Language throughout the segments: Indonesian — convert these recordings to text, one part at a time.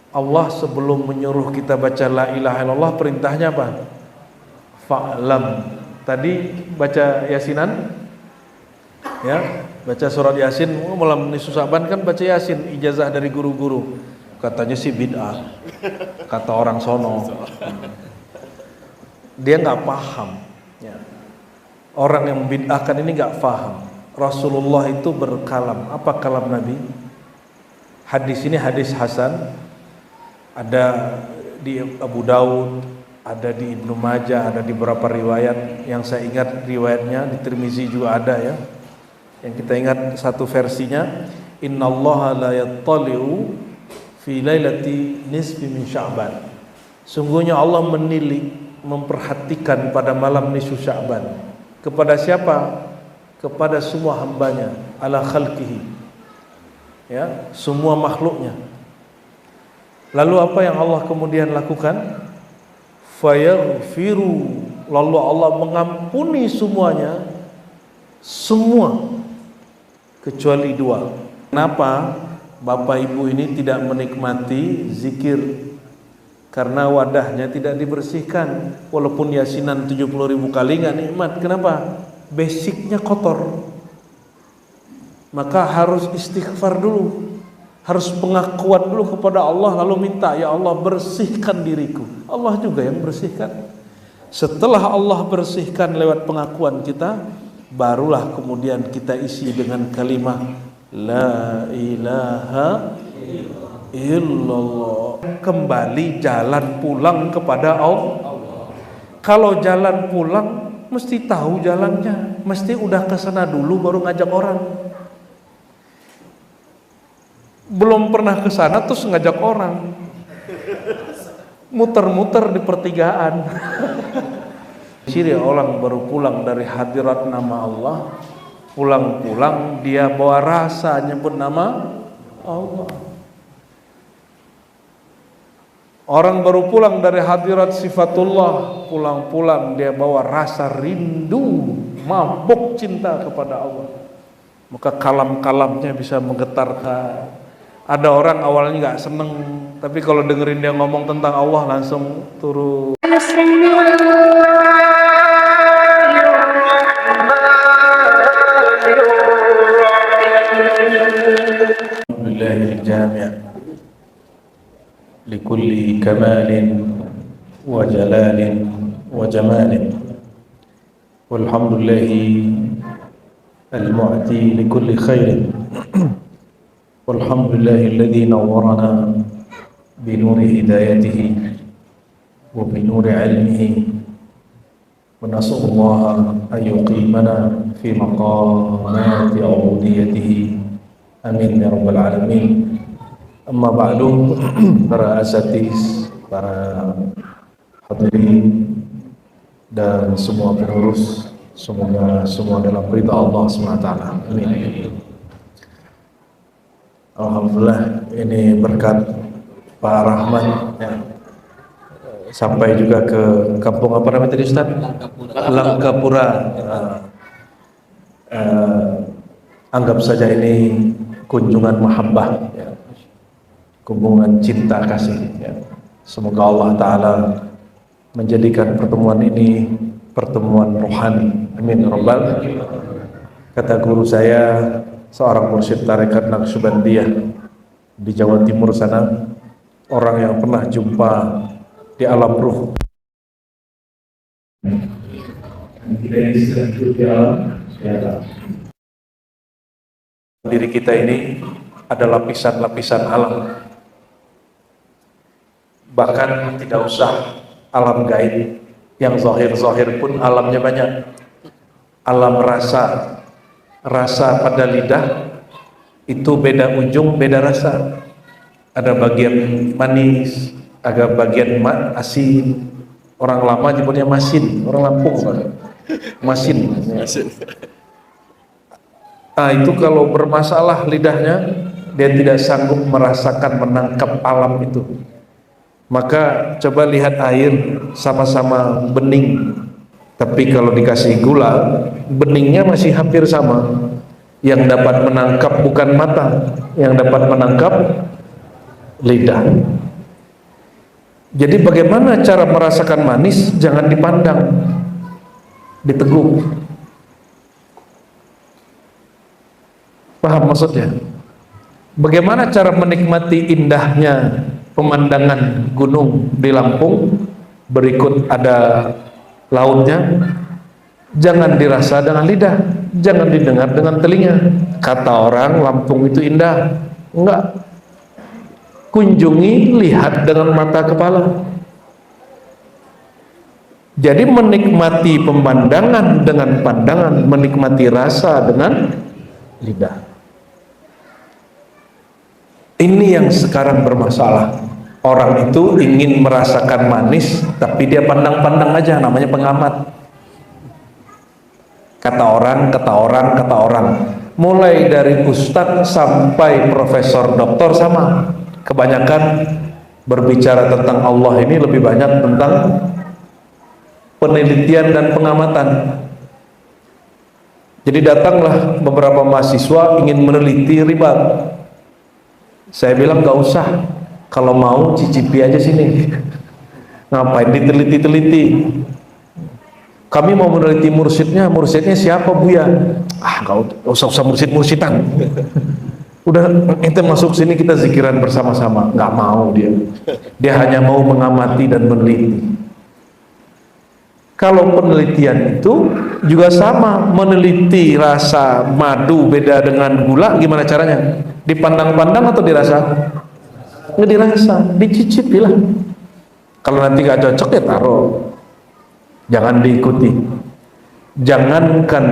Allah sebelum menyuruh kita baca la ilaha illallah perintahnya apa? Fa'lam. Tadi baca Yasinan, ya, baca surat Yasin. Malam nisfu Sya'ban kan baca Yasin, ijazah dari guru-guru. Katanya sih bid'ah, kata orang sono. Dia nggak paham. Ya. Orang yang membid'ahkan ini nggak paham. Rasulullah itu berkalam. Apa kalam Nabi? Hadis ini hadis hasan. Ada di Abu Daud, ada di Ibnu Majah, ada di beberapa riwayat. Yang saya ingat riwayatnya di Tirmizi juga ada, ya. Yang kita ingat satu versinya, innallaha la yattali'u fi lailati nisfi min Sya'ban. Sungguhnya Allah menilik, memperhatikan pada malam nisfu Sya'ban. Kepada siapa? Kepada semua hambanya, ala khalqihi, ya, semua makhluknya. Lalu apa yang Allah kemudian lakukan? Fayaghfiru, lalu Allah mengampuni semuanya, semua kecuali dua. Kenapa Bapak Ibu ini tidak menikmati zikir? Karena wadahnya tidak dibersihkan. Walaupun Yasinan 70.000 kali nggak nikmat. Kenapa? Basicnya kotor. Maka harus istighfar dulu, harus pengakuan dulu kepada Allah, lalu minta, ya Allah bersihkan diriku. Allah juga yang bersihkan. Setelah Allah bersihkan lewat pengakuan kita, barulah kemudian kita isi dengan kalimat la ilaha illallah. Kembali jalan pulang kepada Allah. Kalau jalan pulang mesti tahu jalannya, mesti udah kesana dulu baru ngajak orang. Belum pernah kesana terus ngajak orang, muter-muter di pertigaan. Ciri orang baru pulang dari hadirat nama Allah, pulang-pulang dia bawa rasa nyebut nama Allah. Orang baru pulang dari hadirat sifatullah, pulang-pulang dia bawa rasa rindu, mabuk cinta kepada Allah. Maka kalam-kalamnya bisa menggetarkan. Ada orang awalnya nggak seneng, tapi kalau dengerin dia ngomong tentang Allah langsung turun. Alhamdulillahil jami' likulli kamalin wa jalalin wa jamalin. Walhamdulillahi al-mu'ti likulli khairin. Walhamdulillahilladzi nawwarana binuri hidayatihi wa binuri ilmihi wa nas'alullaha an yuqimana fi maqamati ubudiyatihi amin ya rabbal alamin. Amma ba'du, para asatiz, para hadirin dan semua pengurus, semoga semua dalam ridha Allah SWT. Amin. Alhamdulillah, ini berkat Pak Rahman, ya, sampai juga ke kampung apa namanya tadi Ustaz? Langkapura. Anggap saja ini kunjungan mahabbah, ya, kunjungan cinta kasih, ya. Semoga Allah Ta'ala menjadikan pertemuan ini pertemuan rohani. Amin ya rabbal. Kata guru saya, seorang mursyid tarekat Naqsyabandiyah di Jawa Timur sana, orang yang pernah jumpa di alam ruh. Diri kita ini ada lapisan-lapisan alam. Bahkan tidak usah alam gaib, yang zahir-zahir pun alamnya banyak. Alam rasa, rasa pada lidah itu beda ujung, beda rasa. Ada bagian manis, ada bagian asin. Orang lama nyebutnya masin, orang Lampung masin. Nah, itu kalau bermasalah lidahnya, dia tidak sanggup merasakan, menangkap alam itu. Maka coba lihat air sama-sama bening, tapi kalau dikasih gula, beningnya masih hampir sama. Yang dapat menangkap bukan mata, yang dapat menangkap lidah. Jadi bagaimana cara merasakan manis? Jangan dipandang, diteguk. Paham maksudnya? Bagaimana cara menikmati indahnya pemandangan gunung di Lampung? Berikut ada lautnya. Jangan dirasa dengan lidah, jangan didengar dengan telinga. Kata orang Lampung itu indah. Enggak. Kunjungi, lihat dengan mata kepala. Jadi menikmati pemandangan dengan pandangan, menikmati rasa dengan lidah. Ini yang sekarang bermasalah. Orang itu ingin merasakan manis, tapi dia pandang-pandang aja, namanya pengamat. Kata orang, kata orang, kata orang. Mulai dari ustadz sampai profesor, doktor sama. Kebanyakan berbicara tentang Allah ini lebih banyak tentang penelitian dan pengamatan. Jadi datanglah beberapa mahasiswa ingin meneliti riba. Saya bilang gak usah, kalau mau cicipi aja sini. Ngapain diteliti-teliti? Kami mau meneliti mursyidnya siapa Buya? Gak usah mursyid-mursyidang. Udah ente masuk sini kita zikiran bersama-sama. Nggak mau dia hanya mau mengamati dan meneliti. Kalau penelitian itu juga sama, meneliti rasa madu beda dengan gula, gimana caranya? Dipandang-pandang atau dirasa? Nggak dirasa, dicicip lah. Kalau nanti nggak cocok ya taruh, jangan diikuti. Jangankan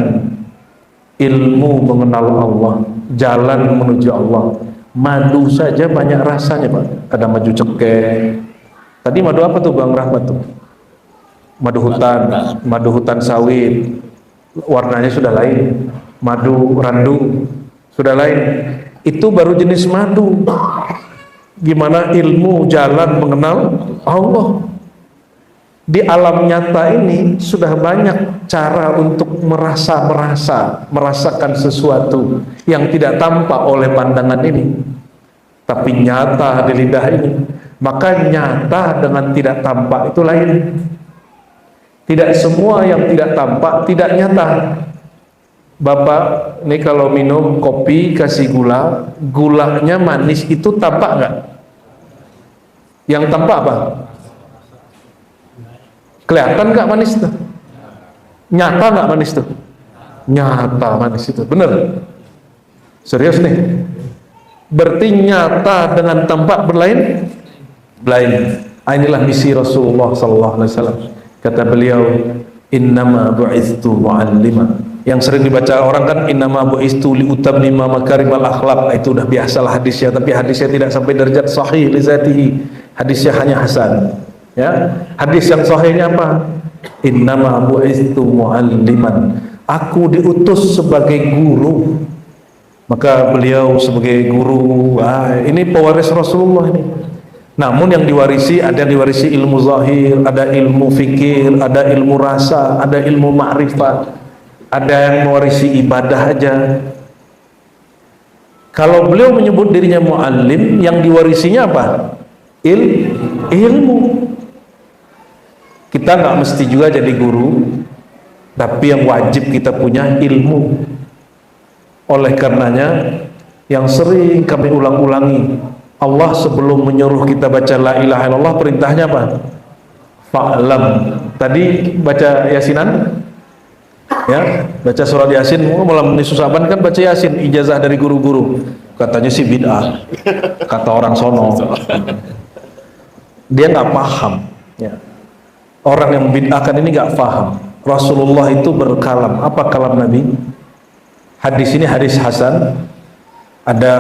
ilmu mengenal Allah, jalan menuju Allah, madu saja banyak rasanya Pak. Ada madu cekek. Tadi madu apa tuh Bang Rahmat tuh? Madu hutan sawit, warnanya sudah lain. Madu randu sudah lain. Itu baru jenis madu. Gimana ilmu jalan mengenal Allah? Di alam nyata ini sudah banyak cara untuk merasakan sesuatu yang tidak tampak oleh pandangan ini, tapi nyata di lidah ini. Maka nyata dengan tidak tampak itu lain. Tidak semua yang tidak tampak tidak nyata. Bapak, ini kalau minum kopi kasih gula, gulanya manis itu tampak nggak? Yang tampak apa? Kelihatan nggak manis tuh? Nyata nggak manis tuh? Nyata manis itu, bener? Serius nih? Berarti nyata dengan tampak berlain? Lain. Inilah misi Rasulullah SAW. Kata beliau, innama bu'itstu mu'allima. Yang sering dibaca orang kan, innama bu'itstu liutammima makarimal akhlaq. Itu udah biasalah hadisnya, tapi hadisnya tidak sampai derajat sahih li zatihi. Hadisnya hanya hasan. Ya, hadis yang sahihnya apa? Innama bu'itstu mu'alliman. Aku diutus sebagai guru. Maka beliau sebagai guru, ini pewaris Rasulullah ini. Namun yang diwarisi, ada yang diwarisi ilmu zahir, ada ilmu fikir, ada ilmu rasa, ada ilmu ma'rifat, ada yang mewarisi ibadah aja. Kalau beliau menyebut dirinya mu'allim, yang diwarisinya apa? Ilmu. Kita nggak mesti juga jadi guru, tapi yang wajib kita punya ilmu. Oleh karenanya, yang sering kami ulang-ulangi, Allah sebelum menyuruh kita baca la ilaha illallah, perintahnya apa? Fa'lam. Tadi baca yasinan, ya, baca surat yasin. Malam nisfu Sa'ban kan baca yasin, ijazah dari guru-guru. Katanya sih bid'ah, kata orang sono. Dia nggak paham. Ya. Orang yang bid'ahkan ini nggak paham. Rasulullah itu berkalam. Apa kalam Nabi? Hadis ini hadis hasan. Ada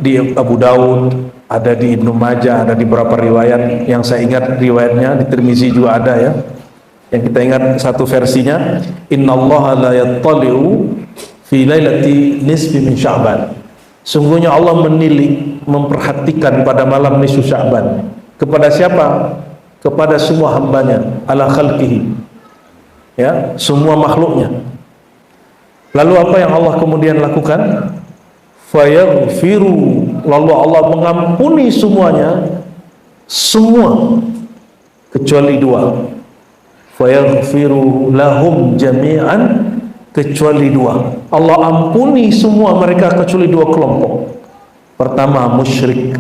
di Abu Daud, ada di Ibnu Majah, ada di beberapa riwayat. Yang saya ingat riwayatnya di Tirmizi juga ada ya. Yang kita ingat satu versinya, innallaha la yattali'u fi lailati nisfi min Sya'ban. Sungguhnya Allah menilik, memperhatikan pada malam nisfu Sya'ban. Kepada siapa? Kepada semua hambanya, ala khalqihi. Ya, semua makhluknya. Lalu apa yang Allah kemudian lakukan? Fayaghfiru, lalu Allah mengampuni semuanya, semua kecuali dua. Fayaghfiru lahum jami'an, kecuali dua. Allah ampuni semua mereka kecuali dua kelompok. Pertama musyrik,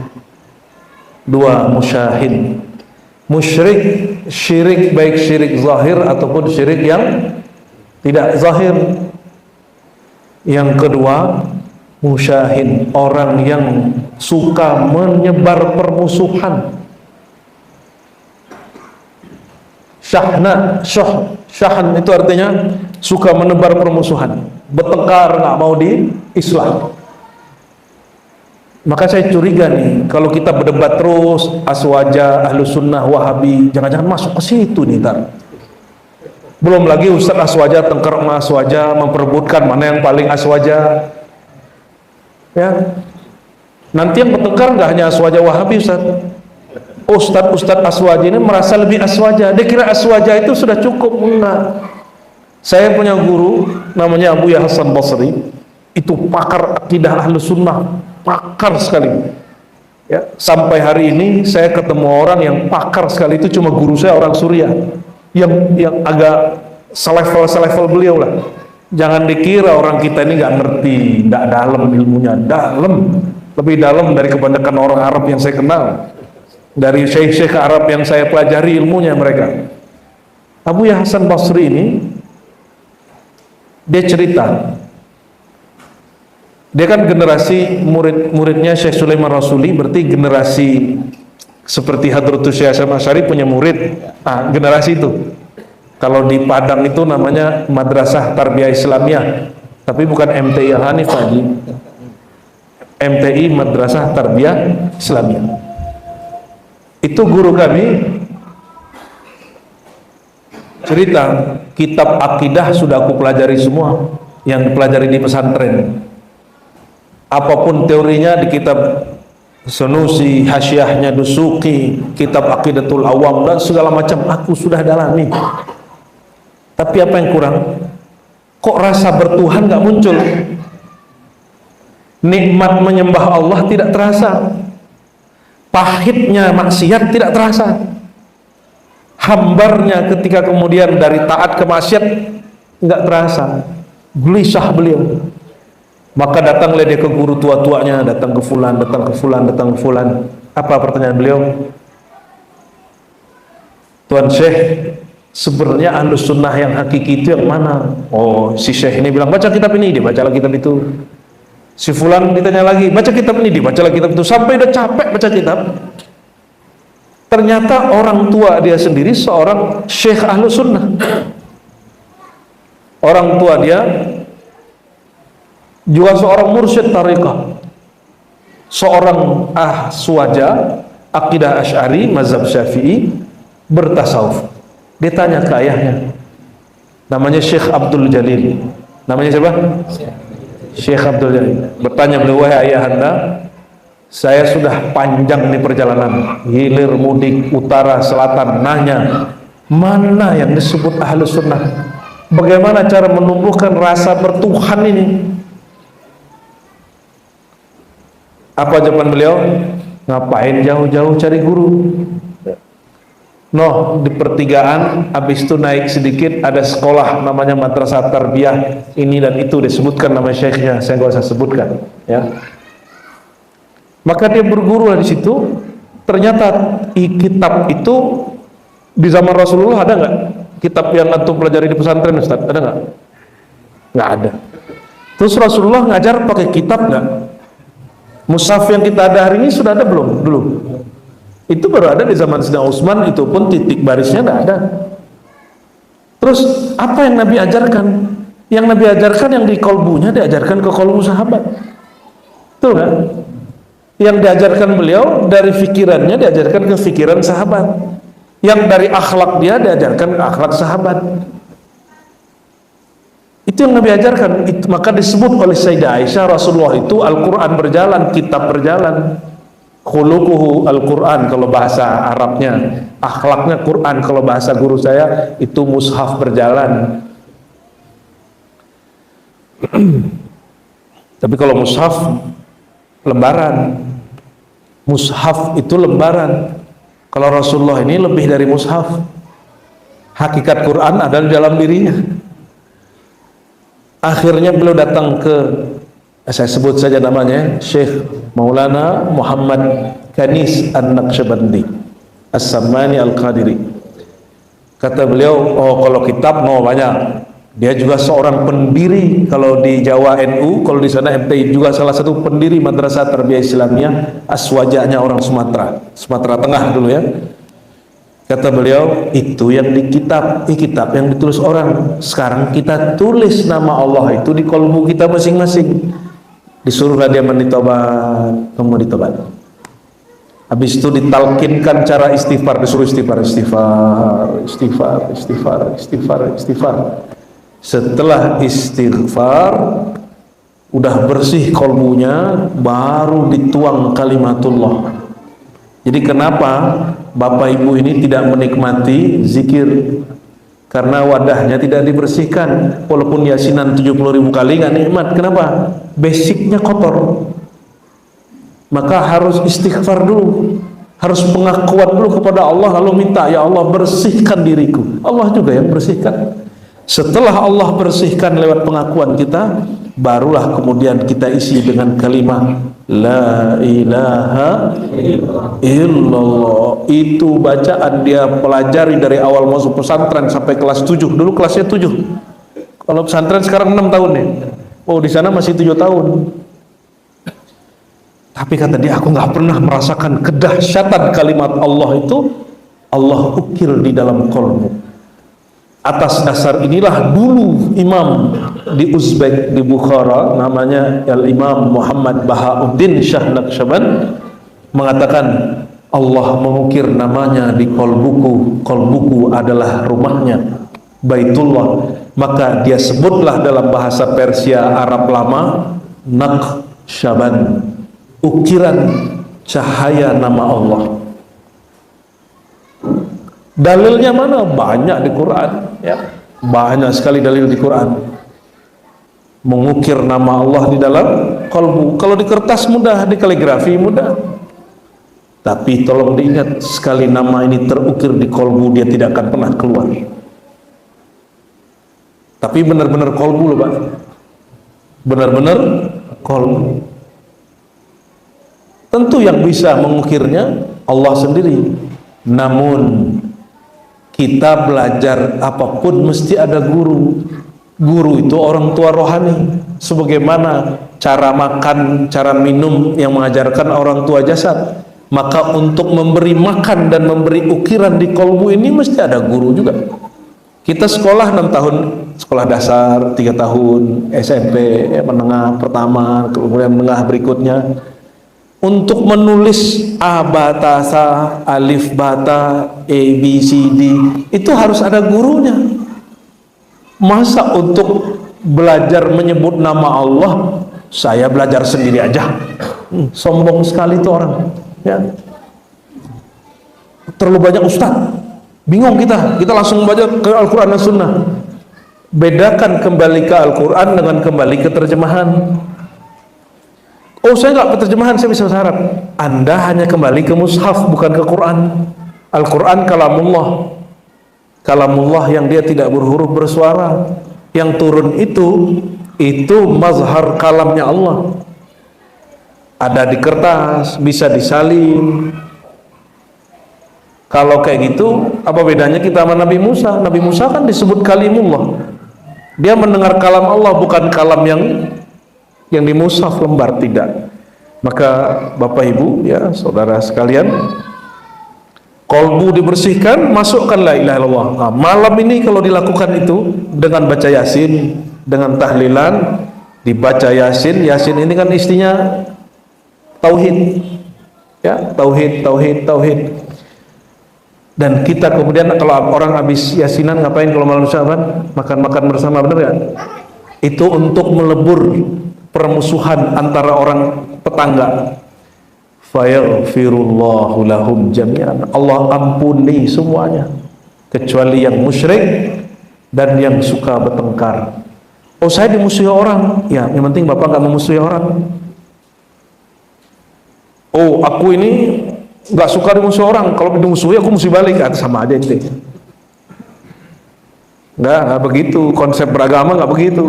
dua musyahid. Musyrik, syirik baik syirik zahir ataupun syirik yang tidak zahir. Yang kedua musyahid, orang yang suka menyebar permusuhan. Syahn itu artinya suka menebar permusuhan, bertengkar, nggak mau di Islam. Maka saya curiga nih, kalau kita berdebat terus Aswaja, Ahlu Sunnah, Wahabi, jangan-jangan masuk ke situ nih ntar. Belum lagi Ustaz Aswaja tengkar sama Aswaja, memperebutkan mana yang paling Aswaja. Ya, nanti yang bertengkar nggak hanya Aswaja Wahabi, Ustaz Aswaja ini merasa lebih Aswaja. Dia kira Aswaja itu sudah cukup. Enggak. Saya punya guru namanya Abuya Hasan Basri, itu pakar akidah Ahlu Sunnah, pakar sekali. Ya, sampai hari ini saya ketemu orang yang pakar sekali, itu cuma guru saya orang Suriah, yang agak selevel beliau lah. Jangan dikira orang kita ini nggak ngerti, nggak dalam ilmunya, lebih dalam dari kebanyakan orang Arab yang saya kenal, dari syekh-syekh Arab yang saya pelajari ilmunya mereka. Abuya Hasan Basri ini, dia cerita, dia kan generasi muridnya Syekh Sulaiman Rasuli, berarti generasi seperti Hadratus Syekh Hasyim Asy'ari punya murid. Generasi itu kalau di Padang itu namanya Madrasah Tarbiyah Islamiyah, tapi bukan MTI Al-Hanif lagi, MTI Madrasah Tarbiyah Islamiyah. Itu guru kami cerita, kitab akidah sudah aku pelajari semua yang dipelajari di pesantren. Apapun teorinya di kitab Sanusi, Hasyiahnya Dusuki, kitab Aqidatul Awam dan segala macam aku sudah dalami. Tapi apa yang kurang? Kok rasa bertuhan gak muncul? Nikmat menyembah Allah tidak terasa. Pahitnya maksiat tidak terasa. Hambarnya ketika kemudian dari taat ke maksiat nggak terasa. Gelisah beliau. Maka datanglah dia ke guru tua-tuanya, datang ke fulan. Apa pertanyaan beliau? Tuan Syekh, sebenarnya Ahlus Sunnah yang hakiki itu yang mana? Oh, si Syekh ini bilang baca kitab ini, dia baca kitab itu. Si fulan ditanya lagi, baca kitab ini, dibaca kitab itu, sampai udah capek baca kitab. Ternyata orang tua dia sendiri seorang Syekh Ahlus Sunnah. Orang tua dia juga seorang mursyid tariqah, seorang Aswaja, akidah Asy'ari, mazhab Syafi'i, bertasawuf. Dia tanya ke ayahnya, namanya Syekh Abdul Jalil. Namanya siapa? Syekh Abdul Jalil. Bertanya beliau, wahai ayahanda, saya sudah panjang nih perjalanan, hilir mudik utara selatan, nanya mana yang disebut Ahlus Sunnah, bagaimana cara menumbuhkan rasa bertuhan ini. Apa jawaban beliau? Ngapain jauh-jauh cari guru? Noh, di pertigaan habis itu naik sedikit ada sekolah namanya Madrasah Tarbiyah ini dan itu, disebutkan nama syekhnya, saya nggak usah sebutkan ya. Maka dia berguru di situ. Ternyata kitab itu di zaman Rasulullah ada nggak? Kitab yang antum pelajari di pesantren, Ustaz, ada nggak? Nggak ada. Terus Rasulullah ngajar pakai kitab nggak? Mushaf yang kita ada hari ini sudah ada belum? Belum. Itu baru ada di zaman Sayyidina Utsman, itu pun titik barisnya nggak ada. Terus apa yang Nabi ajarkan? Yang Nabi ajarkan yang di kolbunya diajarkan ke kolbu sahabat. Betul nggak? Yang diajarkan beliau dari fikirannya diajarkan ke fikiran sahabat. Yang dari akhlak dia diajarkan ke akhlak sahabat. Itu yang Nabi ajarkan. Itu, maka disebut oleh Sayyidah Aisyah, Rasulullah itu Al-Quran berjalan, kitab berjalan. Khuluquhu Al-Quran kalau bahasa Arabnya, akhlaknya Quran kalau bahasa guru saya itu mushaf berjalan. Tapi kalau mushaf lembaran, mushaf itu lembaran. Kalau Rasulullah ini lebih dari mushaf. Hakikat Quran ada di dalam dirinya. Akhirnya beliau datang ke, saya sebut saja namanya, Syekh Maulana Muhammad Kanis An-Naqsyabandi As-Sammani Al-Qadiri. Kata beliau, oh kalau kitab mau banyak. Dia juga seorang pendiri, kalau di Jawa NU, kalau di sana MTI, juga salah satu pendiri Madrasah Tarbiyah Islamiyah Aswajahnya orang Sumatera Tengah dulu ya. Kata beliau, itu yang di kitab, kitab yang ditulis orang. Sekarang kita tulis nama Allah itu di kolbu kita masing-masing. Disuruhlah dia menitobat, kamu ditobat. Habis itu ditalkinkan cara istighfar, disuruh istighfar. Setelah istighfar, udah bersih kolbunya, baru dituang kalimatullah. Jadi kenapa Bapak Ibu ini tidak menikmati zikir? Karena wadahnya tidak dibersihkan. Walaupun yasinan 70.000 kali nggak nikmat. Kenapa? Basicnya kotor. Maka harus istighfar dulu, harus pengakuan dulu kepada Allah, lalu minta, ya Allah bersihkan diriku. Allah juga yang bersihkan. Setelah Allah bersihkan lewat pengakuan kita, barulah kemudian kita isi dengan kalimat La ilaha illallah. Itu bacaan dia pelajari dari awal masuk pesantren sampai kelas 7. Dulu kelasnya 7. Kalau pesantren sekarang 6 tahun ya. Oh, di sana masih 7 tahun. Tapi kata dia, aku nggak pernah merasakan kedahsyatan kalimat Allah itu. Allah ukir di dalam kolbu. Atas dasar inilah dulu imam di Uzbek, di Bukhara, namanya Al-Imam Muhammad Bahauddin Shah Naqsyaband, mengatakan Allah mengukir namanya di kolbuku. Kolbuku adalah rumahnya, Baitullah. Maka dia sebutlah dalam bahasa Persia Arab lama Naqsyaband, ukiran cahaya nama Allah. Dalilnya mana? Banyak di Quran ya. Banyak sekali dalil di Quran mengukir nama Allah di dalam kolbu. Kalau di kertas mudah, di kaligrafi mudah. Tapi tolong diingat, sekali nama ini terukir di kolbu, dia tidak akan pernah keluar. Tapi benar-benar kolbu loh Pak. Benar-benar kolbu. Tentu yang bisa mengukirnya Allah sendiri. Namun kita belajar apapun mesti ada guru. Guru itu orang tua rohani. Sebagaimana cara makan, cara minum yang mengajarkan orang tua jasad, maka untuk memberi makan dan memberi ukiran di kolbu ini mesti ada guru juga. Kita sekolah 6 tahun, sekolah dasar 3 tahun, SMP menengah pertama, kemudian menengah berikutnya. Untuk menulis A batasa, alif bata, A B C D, itu harus ada gurunya. Masa untuk belajar menyebut nama Allah saya belajar sendiri aja? Sombong sekali itu orang ya. Terlalu banyak ustaz, bingung kita langsung baca ke Al-Quran dan Sunnah. Bedakan kembali ke Al-Quran dengan kembali ke terjemahan. Oh, saya nggak penerjemahan, saya bisa syarat. Anda hanya kembali ke mushaf, bukan ke Quran. Al-Quran kalamullah, kalamullah yang dia tidak berhuruf bersuara. Yang turun itu mazhar kalamnya Allah. Ada di kertas, bisa disalin. Kalau kayak gitu, apa bedanya kita sama Nabi Musa? Nabi Musa kan disebut kalimullah. Dia mendengar kalam Allah, bukan kalam yang di mushaf lembar, tidak. Maka Bapak Ibu ya saudara sekalian, kolbu dibersihkan, masukkan la ilaha illallah. Nah, malam ini kalau dilakukan itu dengan baca yasin, dengan tahlilan, dibaca yasin. Yasin ini kan istinya tauhid ya, tauhid. Dan kita kemudian kalau orang habis yasinan ngapain kalau malam Syaban? Makan-makan bersama, benar ya? Itu untuk melebur permusuhan antara orang tetangga. Fayaghfirullahu lahum jami'an. Allah ampuni semuanya kecuali yang musyrik dan yang suka bertengkar. Oh, saya dimusuhi orang. Ya, yang penting Bapak nggak memusuhi orang. Oh, aku ini nggak suka dimusuhi orang, kalau dimusuhi aku mesti balik, sama aja ente. Nggak begitu, konsep beragama nggak begitu,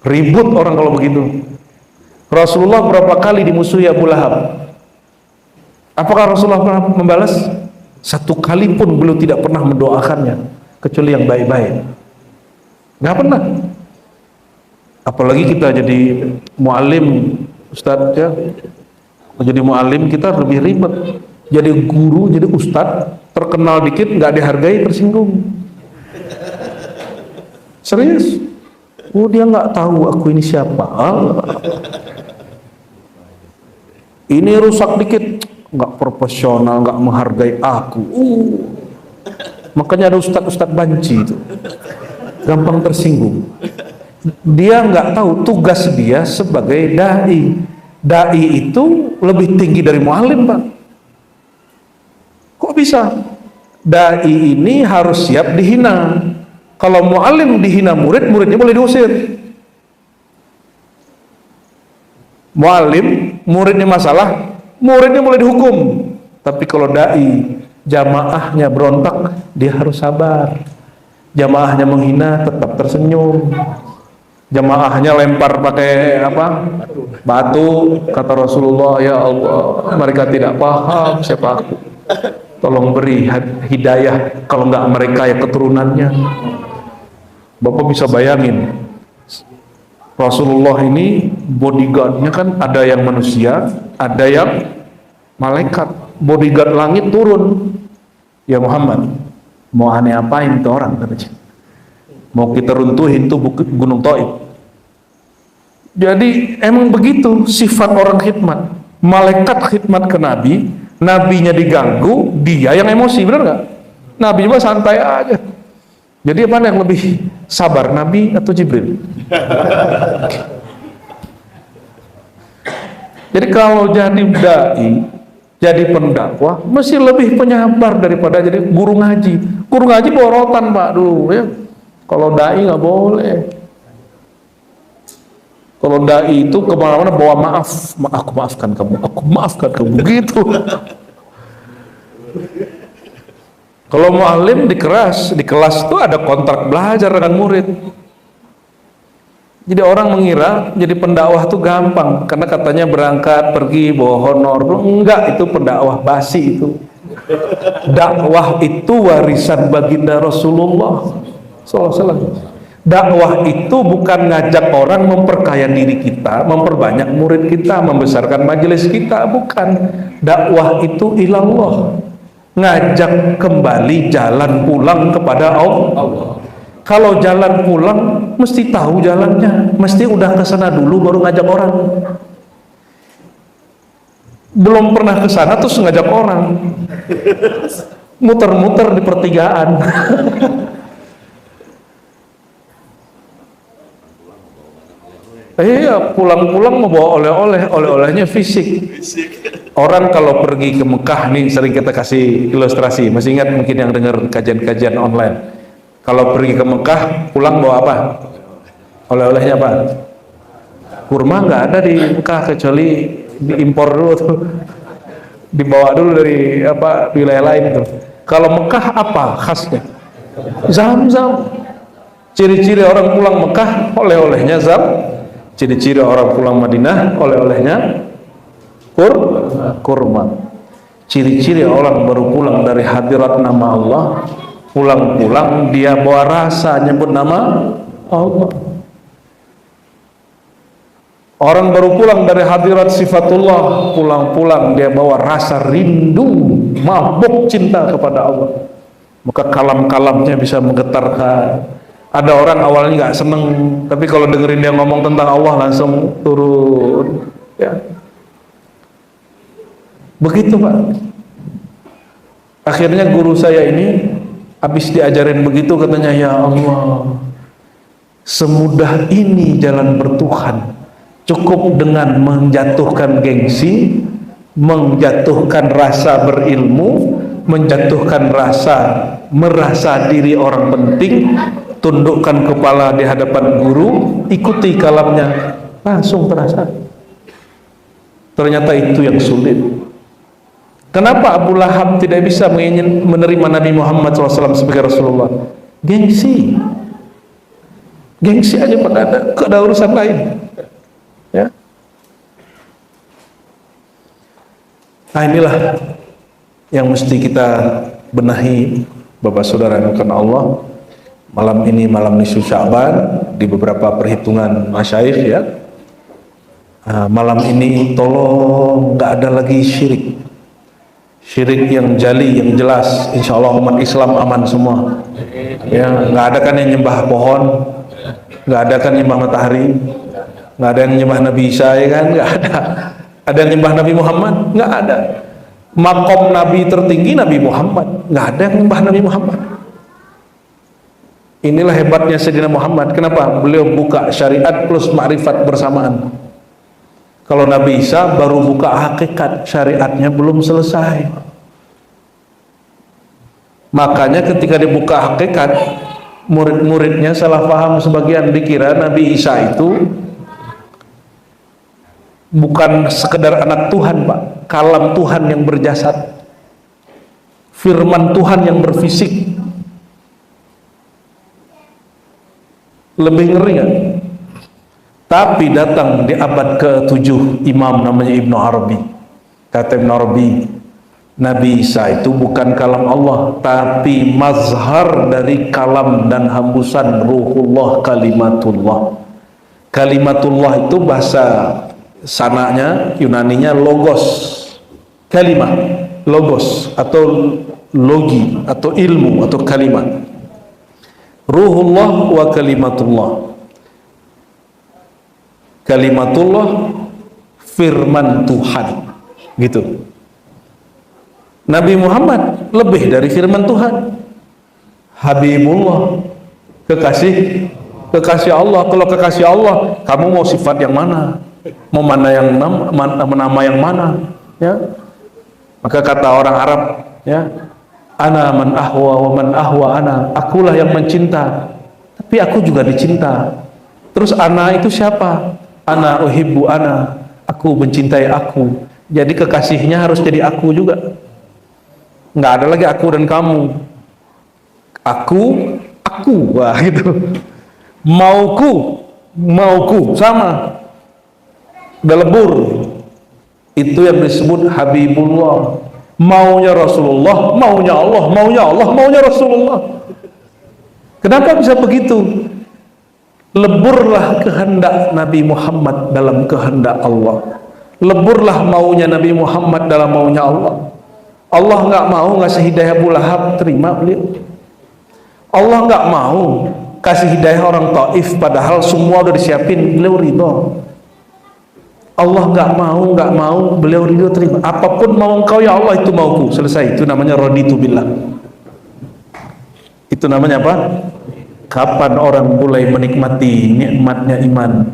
ribut orang kalau begitu. Rasulullah berapa kali dimusuhi Abu Lahab? Apakah Rasulullah pernah membalas? Satu kali pun beliau tidak pernah mendoakannya, kecuali yang baik-baik. Nggak pernah. Apalagi kita jadi mu'alim, Ustadz ya, jadi mu'alim kita lebih ribet. Jadi guru, jadi ustadz, terkenal dikit nggak dihargai, tersinggung. Serius? Oh, dia nggak tahu aku ini siapa. Ini rusak dikit, nggak profesional, nggak menghargai aku. Makanya ada ustadz banci itu, gampang tersinggung. Dia nggak tahu tugas dia sebagai dai. Dai itu lebih tinggi dari mu'alim, Pak. Kok bisa? Dai ini harus siap dihina. Kalau mu'alim dihina murid, muridnya boleh diusir. Mu'alim, muridnya masalah, muridnya boleh dihukum. Tapi kalau dai, jamaahnya berontak, dia harus sabar. Jamaahnya menghina, tetap tersenyum. Jamaahnya lempar pakai apa? Batu, kata Rasulullah, ya Allah, mereka tidak paham siapa aku. Tolong beri hidayah, kalau enggak mereka ya keturunannya. Bapak bisa bayangin, Rasulullah ini bodyguardnya kan ada yang manusia, ada yang malaikat. Bodyguard langit turun, ya Muhammad, mau aneh apain tuh orang katanya? Mau kita runtuhin tuh gunung Thaif. Jadi emang begitu sifat orang khidmat. Malaikat khidmat ke Nabi, nabinya diganggu, dia yang emosi, benar nggak? Nabi juga santai aja. Jadi mana yang lebih sabar, Nabi atau Jibril? Jadi kalau jadi dai, jadi pendakwah, mesti lebih penyabar daripada jadi guru ngaji. Guru ngaji borotan, Pak, dulu ya. Kalau dai nggak boleh. Kalau dai itu kemana-mana bawa maaf, aku maafkan kamu, gitu. Kalau mu'alim di kelas itu ada kontrak belajar dengan murid. Jadi orang mengira jadi pendakwah itu gampang, karena katanya berangkat pergi bawa honor. Enggak, itu pendakwah basi itu. Dakwah itu warisan baginda Rasulullah SAW. Dakwah itu bukan ngajak orang memperkaya diri kita, memperbanyak murid kita, membesarkan majelis kita, bukan. Dakwah itu ilallah, ngajak kembali jalan pulang kepada Allah. Kalau jalan pulang mesti tahu jalannya, mesti udah ke sana dulu baru ngajak orang. Belum pernah ke sana terus ngajak orang, muter-muter di pertigaan. Iya, pulang-pulang membawa oleh-olehnya fisik. Orang kalau pergi ke Mekah nih, sering kita kasih ilustrasi, masih ingat mungkin yang dengar kajian-kajian online. Kalau pergi ke Mekah, pulang bawa apa? Oleh-olehnya apa? Kurma nggak ada di Mekah, kecuali diimpor dulu tuh, dibawa dulu dari apa wilayah lain tuh. Kalau Mekah apa khasnya? Zam-zam. Ciri-ciri orang pulang Mekah, oleh-olehnya zam. Ciri-ciri orang pulang Madinah, oleh-olehnya kurma. Ciri-ciri orang baru pulang dari hadirat nama Allah, pulang-pulang dia bawa rasa nyebut nama Allah. Orang baru pulang dari hadirat sifatullah, pulang-pulang dia bawa rasa rindu, mabuk cinta kepada Allah. Maka kalam-kalamnya bisa menggetarkan. Ada orang awalnya nggak seneng, tapi kalau dengerin dia ngomong tentang Allah langsung turun. Ya. Begitu, Pak. Akhirnya guru saya ini habis diajarin begitu, katanya, ya Allah, semudah ini jalan bertuhan. Cukup dengan menjatuhkan gengsi, menjatuhkan rasa berilmu, menjatuhkan rasa merasa diri orang penting, tundukkan kepala di hadapan guru, ikuti kalamnya, langsung terasa. Ternyata itu yang sulit. Kenapa Abu Lahab tidak bisa menerima Nabi Muhammad SAW sebagai Rasulullah? Gengsi. Gengsi aja, pada ada urusan lain. Ya. Nah, inilah yang mesti kita benahi, Bapak Saudara yang akan Allah. Malam ini malam nisfu Sya'ban, di beberapa perhitungan masyayikh ya. Malam ini tolong nggak ada lagi syirik. Syirik yang jali, yang jelas. Insya Allah umat Islam aman semua. Ya, nggak ada kan yang nyembah pohon, nggak ada kan nyembah matahari, nggak ada yang nyembah Nabi Isa, ya kan? Nggak ada. Ada yang nyembah Nabi Muhammad? Nggak ada. Makom Nabi tertinggi Nabi Muhammad, nggak ada yang nyembah Nabi Muhammad. Inilah hebatnya Sayyidina Muhammad. Kenapa? Beliau buka syariat plus ma'rifat bersamaan. Kalau Nabi Isa baru buka hakikat, syariatnya belum selesai. Makanya ketika dibuka hakikat, murid-muridnya salah paham, sebagian dikira Nabi Isa itu bukan sekedar anak Tuhan, Pak. Kalam Tuhan yang berjasad, firman Tuhan yang berfisik. Lebih ngeri kan? Tapi datang di abad ke-7 imam namanya Ibnu Arabi. Kata Ibnu Arabi, Nabi Isa itu bukan kalam Allah, tapi mazhar dari kalam dan hembusan ruhullah, kalimatullah. Kalimatullah itu bahasa sananya, Yunaninya logos, kalimat, logos atau logi atau ilmu atau kalimat. Ruhullah wa kalimatullah. Kalimatullah firman Tuhan, gitu. Nabi Muhammad lebih dari firman Tuhan. Habibullah, kekasih Allah. Kalau kekasih Allah, kamu mau sifat yang mana? Mau mana yang nama yang mana? Ya. Maka kata orang Arab, ya, ana man ahwa wa man ahwa ana. Akulah yang mencinta, tapi aku juga dicinta. Terus ana itu siapa? Ana uhibbu ana. Aku mencintai aku. Jadi kekasihnya harus jadi aku juga. Nggak ada lagi aku dan kamu. Aku, wah itu. Mauku sama. Udah lebur. Itu yang disebut Habibullah. Maunya Rasulullah, maunya Allah, maunya Allah, maunya Rasulullah. Kenapa bisa begitu? Leburlah kehendak Nabi Muhammad dalam kehendak Allah. Leburlah maunya Nabi Muhammad dalam maunya Allah. Allah nggak mau ngasih hidayah Abu Lahab, terima beliau. Allah nggak mau kasih hidayah orang Taif, padahal semua udah disiapin, beliau ridho. Allah nggak mau, beliau ridho, terima. Apapun mau engkau ya Allah, itu mauku, selesai. Itu namanya raditu billah. Itu namanya apa? Kapan orang mulai menikmati nikmatnya iman,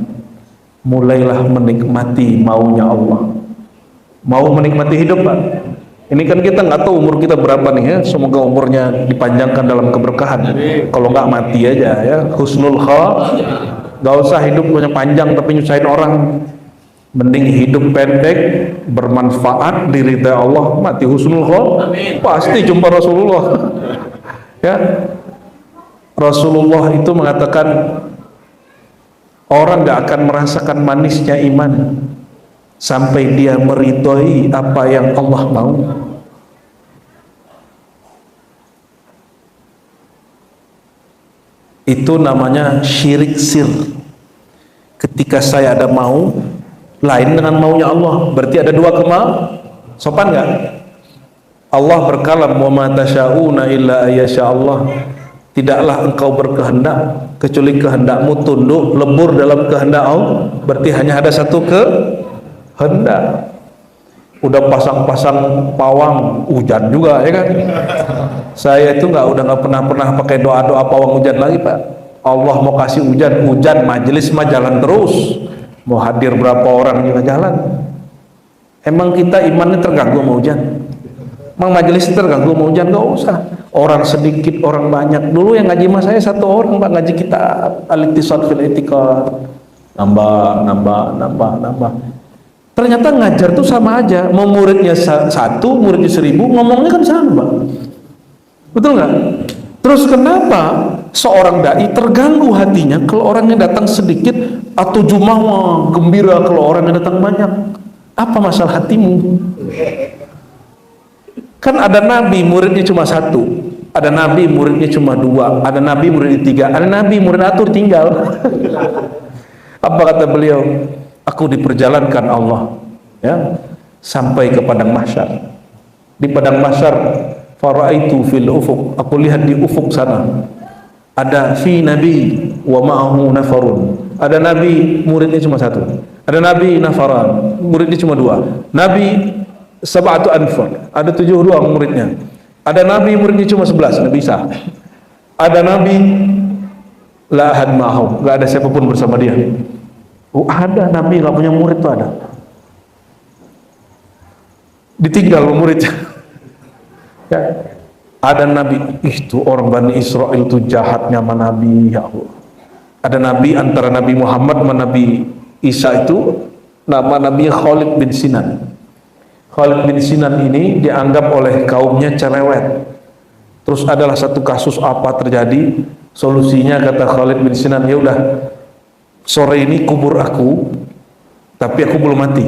mulailah menikmati maunya Allah. Mau menikmati hidup, Pak. Ini kan kita nggak tahu umur kita berapa nih ya. Semoga umurnya dipanjangkan dalam keberkahan. Kalau nggak mati aja ya, husnul khatimah. Gak usah hidup punya panjang tapi nyusahin orang. Mending hidup pendek, bermanfaat, diridai Allah, mati husnul khatimah. Pasti jumpa Rasulullah. Ya. Rasulullah itu mengatakan orang gak akan merasakan manisnya iman sampai dia meridhoi apa yang Allah mau. Itu namanya syirik sir. Ketika saya ada mau lain dengan maunya Allah, berarti ada dua kemauan. Sopan nggak? Allah berkalam, wa ma tasyauna illa ayyasha Allah. Tidaklah engkau berkehendak kecuali kehendakmu tunduk lebur dalam kehendak Allah. Berarti hanya ada satu kehendak. Udah pasang-pasang pawang, hujan juga ya kan. Saya itu udah nggak pernah pakai doa pawang hujan lagi, Pak. Allah mau kasih hujan, majelis mah jalan terus. Mau hadir berapa orang juga jalan. Emang kita imannya terganggu sama hujan? Emang majelis terganggu sama hujan? Gak usah. Orang sedikit, orang banyak. Dulu yang ngaji mas saya satu orang, Pak, ngaji kitab Al-Iqtisad fil I'tiqad. Nambah. Ternyata ngajar tuh sama aja, mau muridnya 1, muridnya 1000, ngomongnya kan sama. Betul nggak? Terus kenapa seorang dai terganggu hatinya kalau orangnya datang sedikit, atau jumawa gembira kalau orangnya datang banyak? Apa masalah hatimu? Kan ada nabi muridnya cuma 1, ada nabi muridnya cuma 2, ada nabi muridnya 3, ada nabi murid atur tinggal. Apa kata beliau? Aku diperjalankan Allah, ya, sampai ke padang mahsyar. Di padang mahsyar, faraitu fil ufuq, aku lihat di ufuk sana ada fi nabi wa ma'ahu nafarun, ada nabi muridnya cuma 1, ada nabi nafaran muridnya cuma 2, nabi sab'atu anfar ada 7 doang muridnya, ada nabi muridnya cuma 11, nggak bisa, ada nabi la ahad ma'ahu, nggak ada siapapun bersama dia. Oh, ada nabi nggak punya murid tuh ada, ditinggal muridnya. Ya. Ada nabi, itu orang Bani Israel itu jahatnya sama nabi, ya Allah. Ada nabi antara Nabi Muhammad sama Nabi Isa itu, nama nabinya Khalid bin Sinan. Khalid bin Sinan ini dianggap oleh kaumnya cerewet. Terus adalah satu kasus apa terjadi, solusinya kata Khalid bin Sinan, ya udah, sore ini kubur aku, tapi aku belum mati.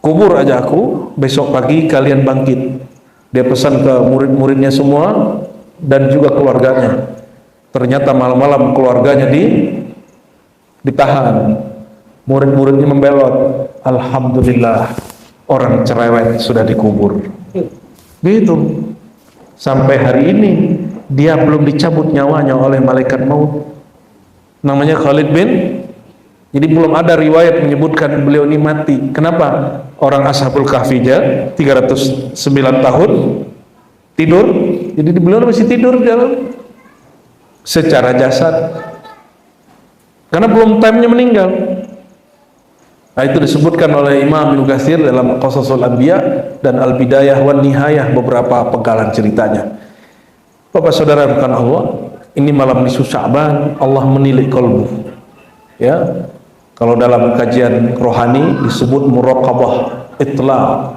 Kubur aja aku, besok pagi kalian bangkit. Dia pesan ke murid-muridnya semua dan juga keluarganya. Ternyata malam-malam keluarganya ditahan. Murid-muridnya membelot. Alhamdulillah, orang cerewet sudah dikubur. Gitu. Sampai hari ini dia belum dicabut nyawanya oleh malaikat maut. Namanya Khalid bin. Jadi belum ada riwayat menyebutkan beliau ini mati. Kenapa? Orang Ashabul Kahfi aja 309 tahun tidur. Jadi beliau masih tidur dalam secara jasad. Karena belum time-nya meninggal. Nah, itu disebutkan oleh Imam Ibnu Katsir dalam Qasasul Anbiya dan Al-Bidayah wan Nihayah, beberapa penggalan ceritanya. Bapak saudara bukan Allah, ini malam nisfu Sya'ban, Allah menilik kalbu. Ya. Kalau dalam kajian rohani disebut muraqabah itla.